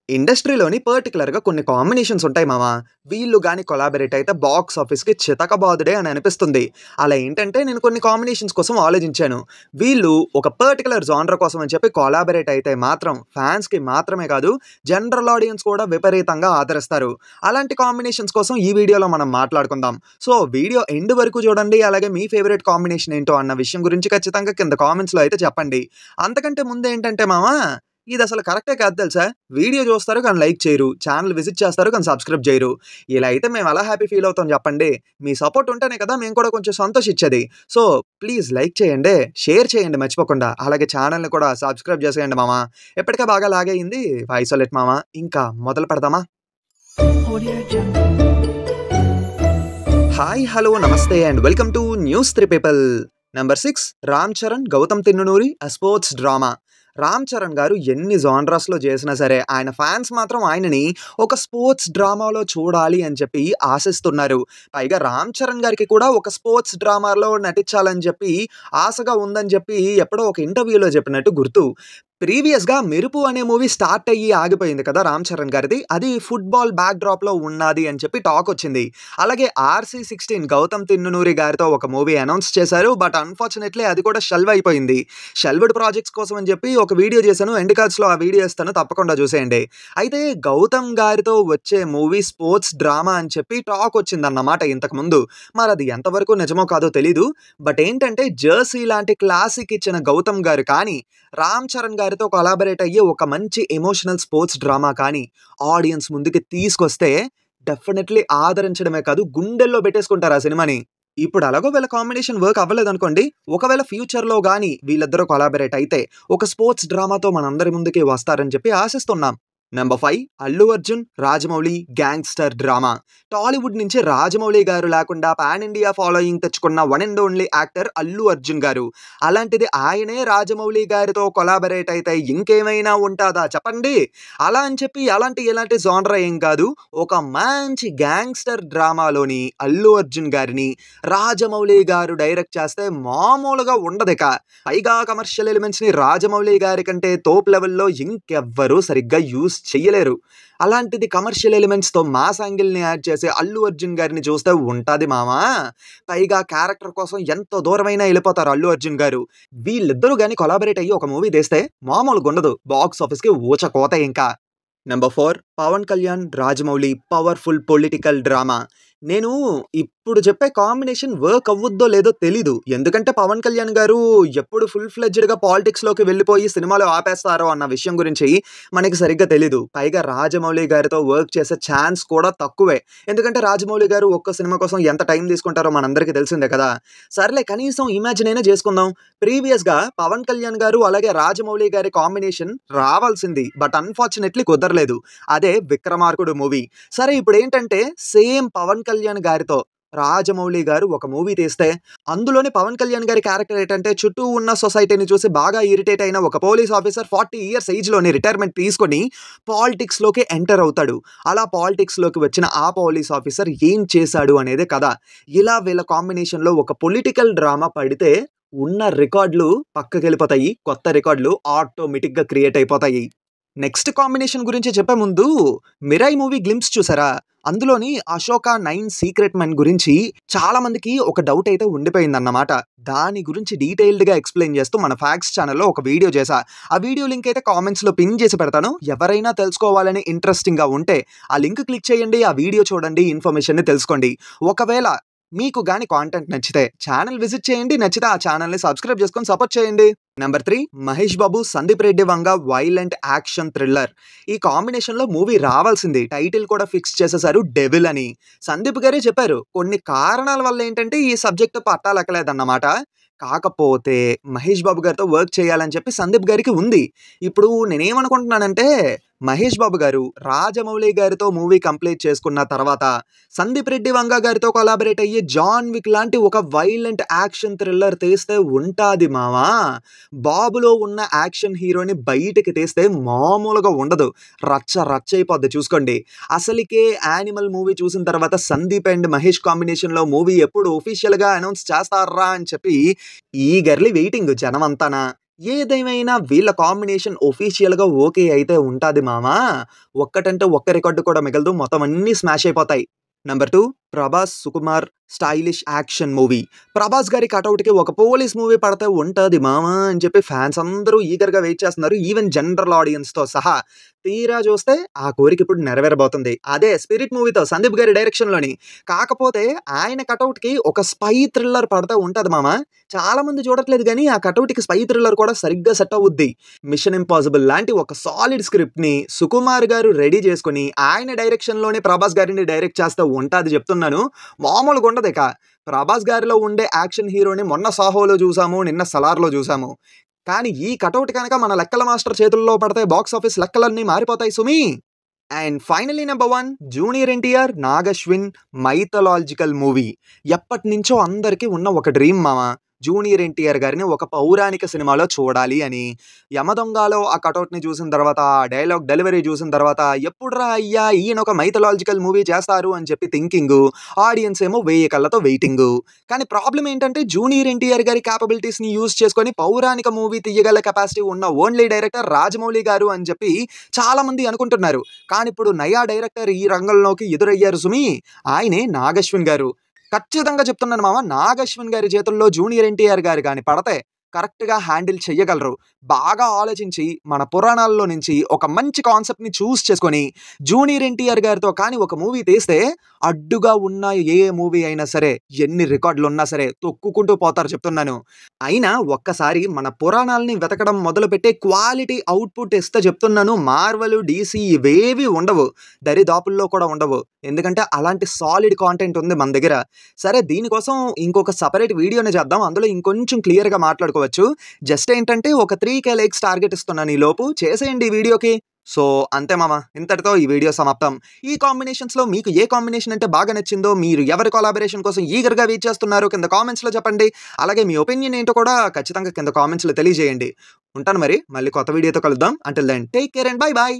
ఇండస్ట్రీలోని పర్టిక్యులర్‌గా కొన్ని కాంబినేషన్స్ ఉంటాయి మామ. వీళ్ళు గాని కొలాబరేట్ అయితే బాక్స్ ఆఫీస్‌కి చితకబాదుడే అని అనిపిస్తుంది. అలా ఏంటంటే నేను కొన్ని కాంబినేషన్స్ కోసం ఆలోచించాను. వీళ్ళు ఒక పర్టిక్యులర్ జానర్ కోసం అని చెప్పి కొలాబరేట్ అయితే మాత్రం ఫ్యాన్స్‌కి మాత్రమే కాదు, జనరల్ ఆడియన్స్ కూడా విపరీతంగా ఆదరిస్తారు. అలాంటి కాంబినేషన్స్ కోసం ఈ వీడియోలో మనం మాట్లాడుకుందాం. సో, వీడియో ఎండ్ వరకు చూడండి. అలాగే మీ ఫేవరెట్ కాంబినేషన్ ఏంటో అన్న విషయం గురించి ఖచ్చితంగా కింద కామెంట్స్‌లో అయితే చెప్పండి. అంతకంటే ముందు ఏంటంటే మామ, ఇదసలు కరెక్టే కాదు తెలుసా? వీడియో చూస్తారు కానీ లైక్ చేయరు. ఛానెల్ విజిట్ చేస్తారు కానీ సబ్స్క్రైబ్ చేయరు. ఇలా అయితే మేము ఎలా హ్యాపీ ఫీల్ అవుతాం చెప్పండి? మీ సపోర్ట్ ఉంటేనే కదా మేము కూడా కొంచెం సంతోషిచ్చేది. సో, ప్లీజ్ లైక్ చేయండి, షేర్ చేయండి మర్చిపోకుండా. అలాగే ఛానెల్‌ని కూడా సబ్స్క్రైబ్ చేసేయండి మామ. ఇప్పటికే బాగా లాగ్ అయింది. ఐసోలేట్ మామ. ఇంకా మొదలు పెడదామా? Audio Jungle. Hi, hello, namaste and welcome to news 3 people. Number 6 Ram Charan, Gautam Tinnanuri sports drama. Ram Charan గారు ఎన్ని జానరస్‌లో చేసినా సరే ఆయన ఫ్యాన్స్ మాత్రం ఆయనని ఒక స్పోర్ట్స్ డ్రామాలో చూడాలి అని చెప్పి ఆశిస్తున్నారు. పైగా రామ్ చరణ్ గారికి కూడా ఒక స్పోర్ట్స్ డ్రామాలో నటించాలని చెప్పి ఆశగా ఉందని చెప్పి ఎప్పుడో ఒక ఇంటర్వ్యూలో చెప్పినట్టు గుర్తు. ప్రీవియస్‌గా 'మెరుపు' అనే మూవీ స్టార్ట్ అయ్యి ఆగిపోయింది కదా రామ్ చరణ్ గారిది. అది ఫుట్‌బాల్ బ్యాక్‌డ్రాప్‌లో ఉన్నాది అని చెప్పి టాక్ వచ్చింది. అలాగే 'ఆర్‌సీ-16' గౌతమ్ తిన్ననూరి గారితో ఒక మూవీ అనౌన్స్ చేశారు. బట్ అన్‌ఫార్చునేట్‌లీ అది కూడా షెల్వ్ అయిపోయింది. షెల్వ్డ్ ప్రాజెక్ట్స్ కోసం అని చెప్పి ఒక వీడియో చేశాను. ఎండ్ కార్డ్స్‌లో ఆ వీడియో ఇస్తాను, తప్పకుండా చూసేయండి. అయితే గౌతమ్ గారితో వచ్చే మూవీ స్పోర్ట్స్ డ్రామా అని చెప్పి టాక్ వచ్చిందన్నమాట ఇంతకుముందు. మరి అది ఎంతవరకు నిజమో కాదో తెలీదు. బట్ ఏంటంటే 'జెర్సీ' లాంటి క్లాసిక్ ఇచ్చిన గౌతమ్ గారు కానీ, రామ్ చరణ్ గారితో కొలాబరేట్ అయ్యి ఒక మంచి ఎమోషనల్ స్పోర్ట్స్ డ్రామా కానీ ఆడియన్స్ ముందుకి తీసుకొస్తే డెఫినెట్లీ ఆదరించడమే కాదు, గుండెల్లో పెట్టేసుకుంటారు ఆ సినిమాని. ఇప్పుడు అలాగో వీళ్ళ కాంబినేషన్ వర్క్ అవ్వలేదనుకోండి, ఒకవేళ ఫ్యూచర్‌లో గాని వీళ్ళిద్దరూ కొలాబరేట్ అయితే ఒక స్పోర్ట్స్ డ్రామాతో మనందరి ముందుకి వస్తారని చెప్పి ఆశిస్తున్నాం. Number 5 Allu Arjun, Rajamouli gangster drama. Tollywood నుంచి రాజమౌళి గారు లేకుండా పాన్ ఇండియా ఫాలోయింగ్ తెచ్చుకున్న one and only actor Allu Arjun గారు. అలాంటిది ఆయనే రాజమౌళి గారితో కొలాబరేట్ అయితే ఇంకేమైనా ఉంటాదా చెప్పండి? అలా అని చెప్పి ఎలాంటి జానర్ ఏం కాదు. ఒక మంచి గ్యాంగ్‌స్టర్ డ్రామాలోని అల్లు అర్జున్ గారిని రాజమౌళి గారు డైరెక్ట్ చేస్తే మామూలుగా ఉండదిక. పైగా కమర్షియల్ ఎలిమెంట్స్‌ని రాజమౌళి గారి కంటే తోప్ లెవెల్‌లో ఇంకెవ్వరు సరిగ్గా యూజ్ చెయ్యలేరు. అలాంటిది కమర్షియల్ ఎలిమెంట్స్‌తో మాస్ యాంగిల్‌ని యాడ్ చేసి అల్లు అర్జున్ గారిని చూస్తే ఉంటాది మామా. పైగా క్యారెక్టర్ కోసం ఎంత దూరమైనా ఎళ్ళిపోతారు అల్లు అర్జున్ గారు. వీళ్ళిద్దరూ గాని కొలాబరేట్ అయ్యి ఒక మూవీ తీస్తే మామూలుగుండదు. బాక్స్ ఆఫీస్‌కి ఊచకోత ఇంకా. Number 4 Pawan Kalyan, Rajamouli powerful political drama. నేను ఇప్పుడు చెప్పే కాంబినేషన్ వర్క్ అవ్వుద్దో లేదో తెలీదు. ఎందుకంటే పవన్ కళ్యాణ్ గారు ఎప్పుడు ఫుల్ ఫ్లెడ్జ్డ్‌గా పాలిటిక్స్‌లోకి వెళ్ళిపోయి సినిమాలు ఆపేస్తారో అన్న విషయం గురించి మనకి సరిగ్గా తెలీదు. పైగా రాజమౌళి గారితో వర్క్ చేసే ఛాన్స్ కూడా తక్కువే. ఎందుకంటే రాజమౌళి గారు ఒక్క సినిమా కోసం ఎంత టైం తీసుకుంటారో మనందరికీ తెలిసిందే కదా! సర్లే కనీసం ఇమాజిన్ అయినా చేసుకుందాం. ప్రీవియస్‌గా పవన్ కళ్యాణ్ గారు అలాగే రాజమౌళి గారి కాంబినేషన్ రావాల్సింది. బట్ అన్‌ఫార్చునేట్‌లీ కుదరలేదు. అదే 'విక్రమార్కుడు' మూవీ. సరే ఇప్పుడేంటంటే సేమ్ పవన్ కళ్యాణ్ గారితో రాజమౌళి గారు ఒక మూవీ తీస్తే, అందులోని పవన్ కళ్యాణ్ గారి క్యారెక్టర్ ఏంటంటే చుట్టూ ఉన్న సొసైటీని చూసి బాగా ఇరిటేట్ అయిన ఒక పోలీస్ ఆఫీసర్ 40 ఇయర్స్ ఏజ్‌లోనే రిటైర్మెంట్ తీసుకొని పాలిటిక్స్‌లోకి ఎంటర్ అవుతాడు. అలా పాలిటిక్స్‌లోకి వచ్చిన ఆ పోలీస్ ఆఫీసర్ ఏం చేశాడు అనేదే కథ. ఇలా వీళ్ళ కాంబినేషన్‌లో ఒక పొలిటికల్ డ్రామా పడితే ఉన్న రికార్డులు పక్కకెళ్ళిపోతాయి. కొత్త రికార్డులు ఆటోమేటిక్‌గా క్రియేట్ అయిపోతాయి. నెక్స్ట్ కాంబినేషన్ గురించి చెప్పే ముందు 'మిరాయ్' మూవీ గ్లింప్స్ చూసారా? అందులోని 'అశోక 9 సీక్రెట్ మెన్' గురించి చాలా మందికి ఒక డౌట్ అయితే ఉండిపోయిందన్నమాట. దాని గురించి డీటెయిల్డ్‌గా ఎక్స్‌ప్లెయిన్ చేస్తూ మన ఫ్యాక్ట్స్ ఛానెల్‌లో ఒక వీడియో చేశా. ఆ వీడియో లింక్ అయితే కామెంట్స్‌లో పిన్ చేసి పెడతాను. ఎవరైనా తెలుసుకోవాలని ఇంట్రెస్టింగ్‌గా ఉంటే ఆ లింక్ క్లిక్ చేయండి. ఆ వీడియో చూడండి. ఇన్ఫర్మేషన్‌ని తెలుసుకోండి. ఒకవేళ మీకు గాని కాంటెంట్ నచ్చితే ఛానెల్ విజిట్ చేయండి. నచ్చితే ఆ ఛానెల్‌ని సబ్స్క్రైబ్ చేసుకొని సపోర్ట్ చేయండి. Number 3 Mahesh Babu, Sandeep Reddy Vanga violent action thriller. ఈ కాంబినేషన్‌లో మూవీ రావాల్సింది. టైటిల్ కూడా ఫిక్స్ చేసేసారు 'డెవిల్' అని. సందీప్ గారే చెప్పారు. కొన్ని కారణాల వల్ల ఏంటంటే ఈ సబ్జెక్ట్ పట్టాలెక్కలేదన్నమాట. కాకపోతే మహేష్ బాబు గారితో వర్క్ చేయాలని చెప్పి సందీప్ గారికి ఉంది. ఇప్పుడు నేనేమనుకుంటున్నానంటే మహేష్ బాబు గారు రాజమౌళి గారితో మూవీ కంప్లీట్ చేసుకున్న తర్వాత సందీప్ రెడ్డి వంగ గారితో కొలాబరేట్ అయ్యి 'జాన్ విక్' లాంటి ఒక వైలెంట్ యాక్షన్ థ్రిల్లర్ తీస్తే ఉంటాది మావా. బాబులో ఉన్న యాక్షన్ హీరోని బయటికి తీస్తే మామూలుగా ఉండదు. రచ్చ రచ్చ అయిపోద్ది చూసుకోండి. అసలుకే 'యానిమల్' మూవీ చూసిన తర్వాత సందీప్ అండ్ మహేష్ కాంబినేషన్‌లో మూవీ ఎప్పుడు ఆఫీషియల్‌గా అనౌన్స్ చేస్తార్రా అని చెప్పి ఈగర్లీ వెయిటింగ్ జనమంతానా. ఏదేమైనా వీళ్ళ కాంబినేషన్ ఒఫీషియల్‌గా ఓకే అయితే ఉంటాది మామ. ఒక్కటంటే ఒక్క రికార్డ్ కూడా మిగలదు. మొత్తం అన్నీ స్మాష్ అయిపోతాయి. Number 2 Prabhas, Sukumar stylish action movie. Prabhas గారి కటౌట్‌కి ఒక పోలీస్ మూవీ పడితే ఉంటది మామ అని చెప్పి ఫ్యాన్స్ అందరూ ఈగర్‌గా వెయిట్ చేస్తున్నారు. ఈవెన్ జనరల్ ఆడియన్స్‌తో సహా. తీరా చూస్తే ఆ కోరిక ఇప్పుడు నెరవేరబోతుంది. అదే 'స్పిరిట్' మూవీతో సందీప్ గారి డైరెక్షన్‌లోని. కాకపోతే ఆయన కటౌట్‌కి ఒక స్పై థ్రిల్లర్ పడితే ఉంటది మామ. చాలా మంది చూడట్లేదు గానీ ఆ కటౌట్‌కి స్పై థ్రిల్లర్ కూడా సరిగ్గా సెట్ అవుద్ది. 'మిషన్ ఇంపాసిబుల్' లాంటి ఒక సాలిడ్ స్క్రిప్ట్‌ని సుకుమార్ గారు రెడీ చేసుకొని ఆయన డైరెక్షన్‌లోనే ప్రభాస్ గారిని డైరెక్ట్ చేస్తే ఉంటది చెప్తున్నాను. మామూలుగా ఉండదిక. ప్రభాస్ గారిలో ఉండే యాక్షన్ హీరోని మొన్న 'సాహోలో' చూసాము. నిన్న 'సలార్‌లో' చూసాము. కానీ ఈ కటౌట్ కనుక మన లెక్కల మాస్టర్ చేతుల్లో పడితే బాక్స్ ఆఫీస్ లెక్కలన్నీ మారిపోతాయి సుమీ. And finally number 1 junior NTR, Nagashwin mythological movie. ఎప్పటినుంచో అందరికీ ఉన్న ఒక డ్రీమ్ మామ. జూనియర్ ఎన్టీఆర్ గారిని ఒక పౌరాణిక సినిమాలో చూడాలి అని. 'యమదొంగ'లో ఆ కటౌట్‌ని చూసిన తర్వాత, ఆ డైలాగ్ డెలివరీ చూసిన తర్వాత ఎప్పుడురా అయ్యా ఈయన ఒక మైథలాజికల్ మూవీ చేస్తారు అని చెప్పి థింకింగు. ఆడియన్స్ ఏమో 1000 కళ్ళతో వెయిటింగు. కానీ ప్రాబ్లమ్ ఏంటంటే జూనియర్ ఎన్టీఆర్ గారి కేపబిలిటీస్‌ని యూజ్ చేసుకొని పౌరాణిక మూవీ తీయగల కెపాసిటీ ఉన్న ఓన్లీ డైరెక్టర్ రాజమౌళి గారు అని చెప్పి చాలామంది అనుకుంటున్నారు. కానీ ఇప్పుడు నయా డైరెక్టర్ ఈ రంగంలోకి ఎదురయ్యారు సుమీ. ఆయనే నాగశ్విన్ గారు. ఖచ్చితంగా చెప్తున్నాను మామ. నాగశ్విన్ గారి చేతుల్లో జూనియర్ ఎన్టీఆర్ గారు గాని పడితే కరెక్ట్‌గా హ్యాండిల్ చెయ్యగలరు. బాగా ఆలోచించి మన పురాణాల్లో నుంచి ఒక మంచి కాన్సెప్ట్‌ని చూస్ చేసుకొని జూనియర్ ఎన్టీఆర్ గారితో కానీ ఒక మూవీ తీస్తే అడ్డుగా ఉన్న ఏ మూవీ అయినా సరే, ఎన్ని రికార్డులున్నా సరే తొక్కుకుంటూ పోతారు చెప్తున్నాను. అయినా ఒక్కసారి మన పురాణాల్ని వెతకడం మొదలుపెట్టి క్వాలిటీ అవుట్‌పుట్ ఇస్తే చెప్తున్నాను మార్వెల్, డీసీ ఇవేవి ఉండవు. దరిదాపుల్లో కూడా ఉండవు. ఎందుకంటే అలాంటి సాలిడ్ కాంటెంట్ ఉంది మన దగ్గర. సరే దీనికోసం ఇంకొక సెపరేట్ వీడియోనే చేద్దాం. అందులో ఇంకొంచెం క్లియర్‌గా మాట్లాడుకోవచ్చు. జస్ట్ ఏంటంటే ఒక 3K లైక్స్ టార్గెట్ ఇస్తున్నాను ఈలోపు. చేసేయండి ఈ వీడియోకి. సో అంతే మామ. ఇంతటితో ఈ వీడియో సమాప్తం. ఈ కాంబినేషన్స్‌లో మీకు ఏ కాంబినేషన్ అంటే బాగా నచ్చిందో, మీరు ఎవరి కొలాబరేషన్ కోసం ఈగర్‌గా వెయిట్ చేస్తున్నారో కింద కామెంట్స్‌లో చెప్పండి. అలాగే మీ ఒపీనియన్ ఏంటో కూడా ఖచ్చితంగా కింద కామెంట్స్‌లో తెలియజేయండి. ఉంటాను మరి. మళ్ళీ కొత్త వీడియోతో కలుద్దాం. Until then take care and bye by.